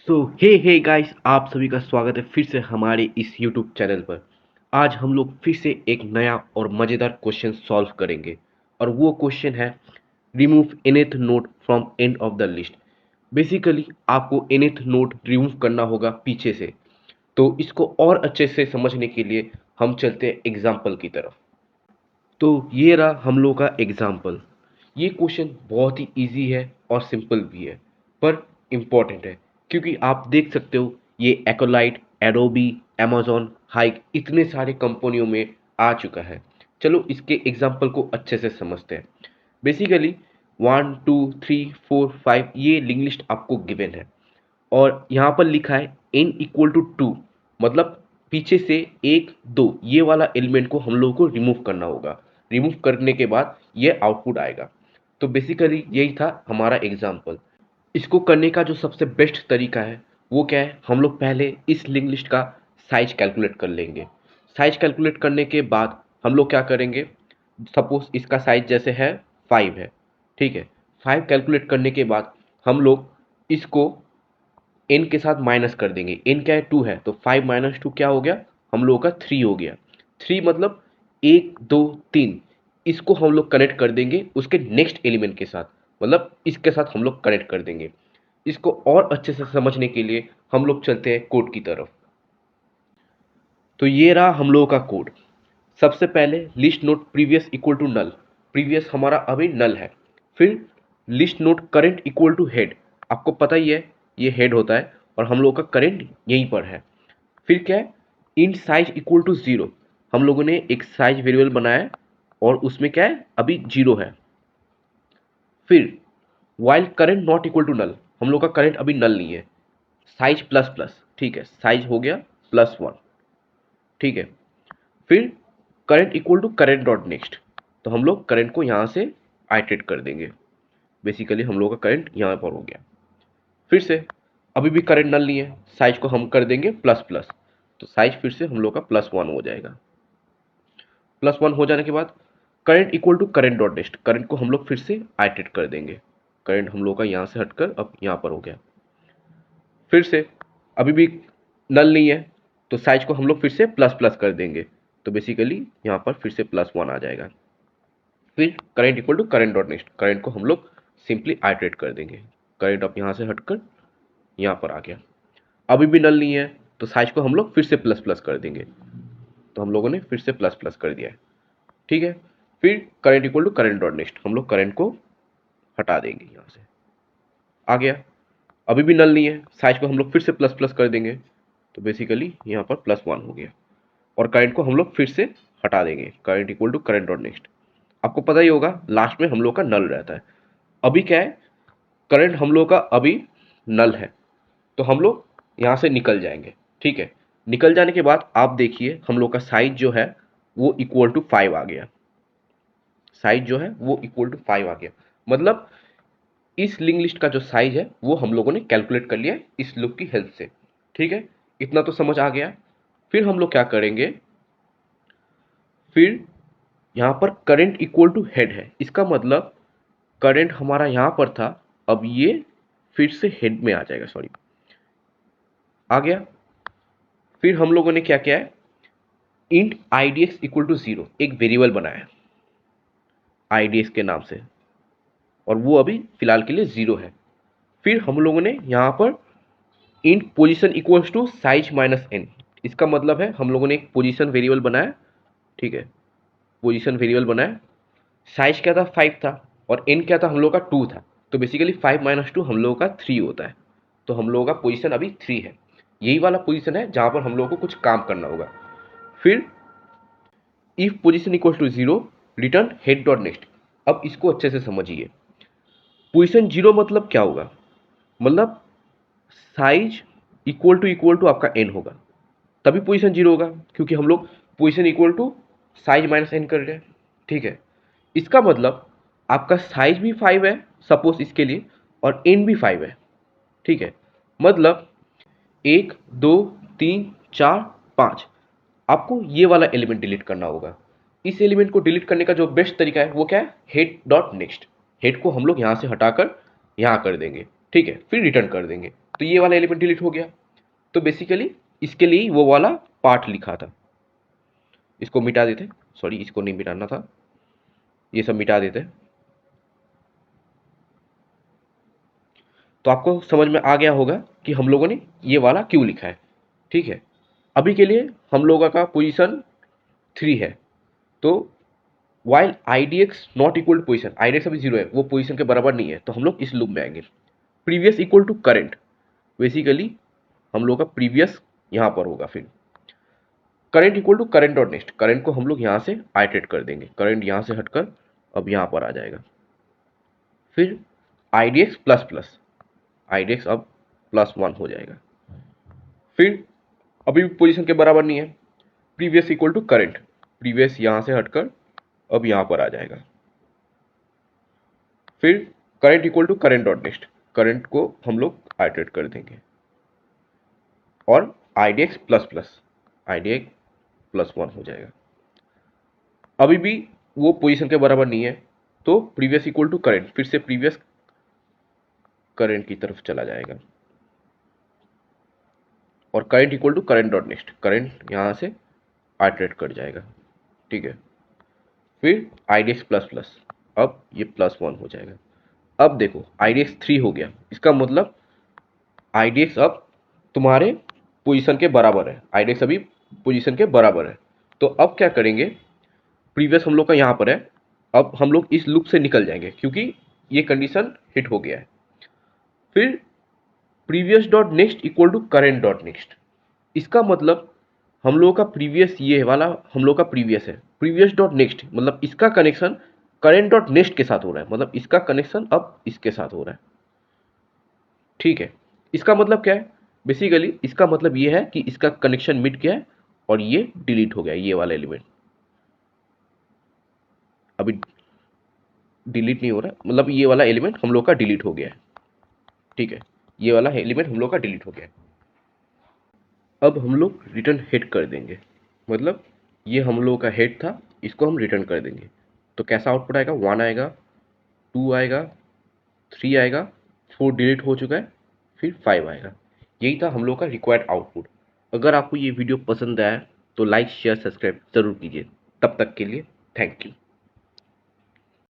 Hey guys, आप सभी का स्वागत है फिर से हमारे इस यूट्यूब चैनल पर। आज हम लोग फिर से एक नया और मज़ेदार क्वेश्चन सॉल्व करेंगे और वो क्वेश्चन है remove nth note from end of the list. Basically आपको nth नोट रिमूव करना होगा पीछे से। तो इसको और अच्छे से समझने के लिए हम चलते हैं एग्जाम्पल की तरफ। तो ये रहा हम लोग का एग्जाम्पल। ये क्वेश्चन बहुत ही इजी है और सिंपल भी है, पर इम्पॉर्टेंट है क्योंकि आप देख सकते हो ये एक्ोलाइट, एडोबी, अमेजोन, हाइक इतने सारे कंपनियों में आ चुका है। चलो इसके एग्जाम्पल को अच्छे से समझते हैं। बेसिकली 1 2 3 4 5 ये लिंक लिस्ट आपको गिवन है और यहाँ पर लिखा है n=2, मतलब पीछे से 1 2 ये वाला एलिमेंट को हम लोगों को रिमूव करना होगा। रिमूव करने के बाद ये आउटपुट आएगा। तो बेसिकली यही था हमारा एग्जाम्पल। इसको करने का जो सबसे बेस्ट तरीका है वो क्या है, हम लोग पहले इस लिंक लिस्ट का साइज कैलकुलेट कर लेंगे। साइज कैलकुलेट करने के बाद हम लोग क्या करेंगे, सपोज इसका साइज जैसे है 5 है, ठीक है। 5 कैलकुलेट करने के बाद हम लोग इसको एन के साथ माइनस कर देंगे। एन क्या है, 2 है, तो 5 - 2 क्या हो गया, हम लोगों का 3 हो गया। 3 मतलब 1 2 3, इसको हम लोग कनेक्ट कर देंगे उसके नेक्स्ट एलिमेंट के साथ, मतलब इसके साथ हम लोग कनेक्ट कर देंगे। इसको और अच्छे से समझने के लिए हम लोग चलते हैं कोड की तरफ। तो ये रहा हम लोगों का कोड। सबसे पहले list node previous equal to null, previous हमारा अभी नल है। फिर list node current equal to head, आपको पता ही है ये हेड होता है और हम लोग का करेंट यहीं पर है। फिर क्या है, इंट साइज इक्वल टू 0, हम लोगों ने एक साइज वेरिएबल बनाया है और उसमें क्या है अभी 0 है। फिर while current not equal to null, हम लोग का करेंट अभी नल नहीं है। साइज प्लस प्लस, ठीक है, साइज हो गया +1, ठीक है। फिर current equal to current dot next, तो हम लोग करंट को यहाँ से आइटरेट कर देंगे। बेसिकली हम लोग का करंट यहाँ पर हो गया। फिर से अभी भी करंट नल नहीं है, साइज को हम कर देंगे प्लस प्लस, तो साइज फिर से हम लोग का +1 हो जाएगा। +1 हो जाने के बाद current equal to current dot next, current को हम लोग फिर से आइटरेट कर देंगे। करंट हम लोग का यहाँ से हटकर अब यहाँ पर हो गया। फिर से अभी भी नल नहीं है, तो साइज को हम लोग फिर से प्लस प्लस कर देंगे, तो बेसिकली यहाँ पर फिर से +1 आ जाएगा। फिर current equal to current dot next, current को हम लोग सिंपली आइटरेट कर देंगे। करंट अब यहाँ से हटकर यहाँ पर आ गया। अभी भी नल नहीं है, तो साइज को हम लोग फिर से प्लस प्लस कर देंगे, तो हम लोगों ने फिर से प्लस प्लस कर दिया है, ठीक है। फिर current equal to current dot next, हम लोग करंट को हटा देंगे, यहाँ से आ गया। अभी भी नल नहीं है, साइज को हम लोग फिर से प्लस प्लस कर देंगे, तो बेसिकली यहाँ पर +1 हो गया। और करंट को हम लोग फिर से हटा देंगे, current equal to current dot next. आपको पता ही होगा लास्ट में हम लोग का नल रहता है। अभी क्या है, करंट हम लोग का अभी नल है, तो हम लोग यहाँ से निकल जाएंगे, ठीक है। निकल जाने के बाद आप देखिए हम लोग का साइज जो है वो इक्वल टू 5 आ गया। साइज जो है वो इक्वल टू 5 आ गया, मतलब इस लिंक लिस्ट का जो साइज है वो हम लोगों ने कैलकुलेट कर लिया है इस लूप की हेल्प से, ठीक है। इतना तो समझ आ गया। फिर हम लोग क्या करेंगे, फिर यहाँ पर करंट इक्वल टू हेड है, इसका मतलब करंट हमारा यहाँ पर था, अब ये फिर से हेड में आ जाएगा, सॉरी, आ गया। फिर हम लोगों ने क्या किया है, इंट idx इक्वल टू 0 एक वेरिएबल बनाया है idx के नाम से, और वो अभी फिलहाल के लिए 0 है। फिर हम लोगों ने यहाँ पर int position equals to size -n, इसका मतलब है हम लोगों ने एक पोजीशन वेरिएबल बनाया, ठीक है, पोजीशन वेरिएबल बनाया। साइज क्या था, 5 था, और n क्या था, हम लोग का 2 था, तो बेसिकली 5 - 2 हम लोगों का 3 होता है, तो हम लोगों का पोजीशन अभी 3 है। यही वाला पोजीशन है जहाँ पर हम लोगों को कुछ काम करना होगा। फिर if position equals to 0 return head dot next. अब इसको अच्छे से समझिए, पोजीशन 0 मतलब क्या होगा, मतलब साइज इक्वल टू आपका n होगा, तभी पोजीशन 0 होगा, क्योंकि हम लोग position equal to size -n कर रहे हैं, ठीक है। इसका मतलब आपका साइज भी 5 है सपोज इसके लिए, और n भी 5 है, ठीक है। मतलब 1 2 3 4 5, आपको ये वाला एलिमेंट डिलीट करना होगा। इस एलिमेंट को डिलीट करने का जो बेस्ट तरीका है वो क्या है, हेड डॉट नेक्स्ट। हेड को हम लोग यहाँ से हटाकर यहाँ कर देंगे, ठीक है, फिर रिटर्न कर देंगे। तो ये वाला एलिमेंट डिलीट हो गया। तो बेसिकली इसके लिए वो वाला पार्ट लिखा था, इसको मिटा देते, सॉरी इसको नहीं मिटाना था, ये सब मिटा देते। तो आपको समझ में आ गया होगा कि हम लोगों ने ये वाला क्यों लिखा है। ठीक है, अभी के लिए हम लोगों का पोजीशन 3 है। तो while I D X not equal to position, I D X अभी 0 है, वो पोजीशन के बराबर नहीं है, तो हम लोग इस लूप में आएंगे। Previous equal to current, basically हम लोग का प्रीवियस यहाँ पर होगा। फिर करंट इक्वल टू करंट और नेक्स्ट, करंट को हम लोग यहाँ से आइटरेट कर देंगे, करंट यहाँ से हटकर अब यहाँ पर आ जाएगा। फिर I D X plus plus, I D x अब +1 हो जाएगा। फिर अभी भी पोजीशन के बराबर नहीं है, previous equal to current, previous यहाँ से हटकर अब यहाँ पर आ जाएगा। फिर current equal to current dot next, current को हम लोग आइटरेट कर देंगे और I D X plus plus, I D X +1 हो जाएगा। अभी भी वो पोजीशन के बराबर नहीं है, तो प्रीवियस इक्वल टू करंट, फिर से प्रीवियस करंट की तरफ चला जाएगा और current equal to current dot next, current यहाँ से आइटरेट कर जाएगा। ठीक है, फिर I D X plus plus, अब ये +1 हो जाएगा। अब देखो आई डी एक्स 3 हो गया, इसका मतलब आई डी एक्स अब तुम्हारे पोजीशन के बराबर है, आई डी एक्स अभी पोजीशन के बराबर है। तो अब क्या करेंगे, प्रीवियस हम लोग का यहाँ पर है, अब हम लोग इस लूप से निकल जाएंगे क्योंकि ये कंडीशन हिट हो गया है। फिर previous dot next equal to current dot next, इसका मतलब हम लोगों का प्रीवियस ये वाला हम लोग का प्रीवियस है, प्रीवियस डॉट नेक्स्ट मतलब इसका कनेक्शन करेंट डॉट नेक्स्ट के साथ हो रहा है, मतलब इसका कनेक्शन अब इसके साथ हो रहा है। ठीक है, इसका मतलब क्या है, बेसिकली इसका मतलब ये है कि इसका कनेक्शन मिट गया है और ये डिलीट हो गया, ये वाला एलिमेंट अभी डिलीट नहीं हो रहा, मतलब ये वाला एलिमेंट हम लोग का डिलीट हो गया है। ठीक है, ये वाला एलिमेंट हम लोग का डिलीट हो गया है। अब हम लोग रिटर्न हेड कर देंगे, मतलब ये हम लोग का हेड था, इसको हम रिटर्न कर देंगे। तो कैसा आउटपुट आएगा, 1 आएगा, 2 आएगा, 3 आएगा, 4 डिलीट हो चुका है, फिर 5 आएगा। यही था हम लोग का रिक्वायर्ड आउटपुट। अगर आपको ये वीडियो पसंद आया तो लाइक शेयर सब्सक्राइब ज़रूर कीजिए। तब तक के लिए थैंक यू।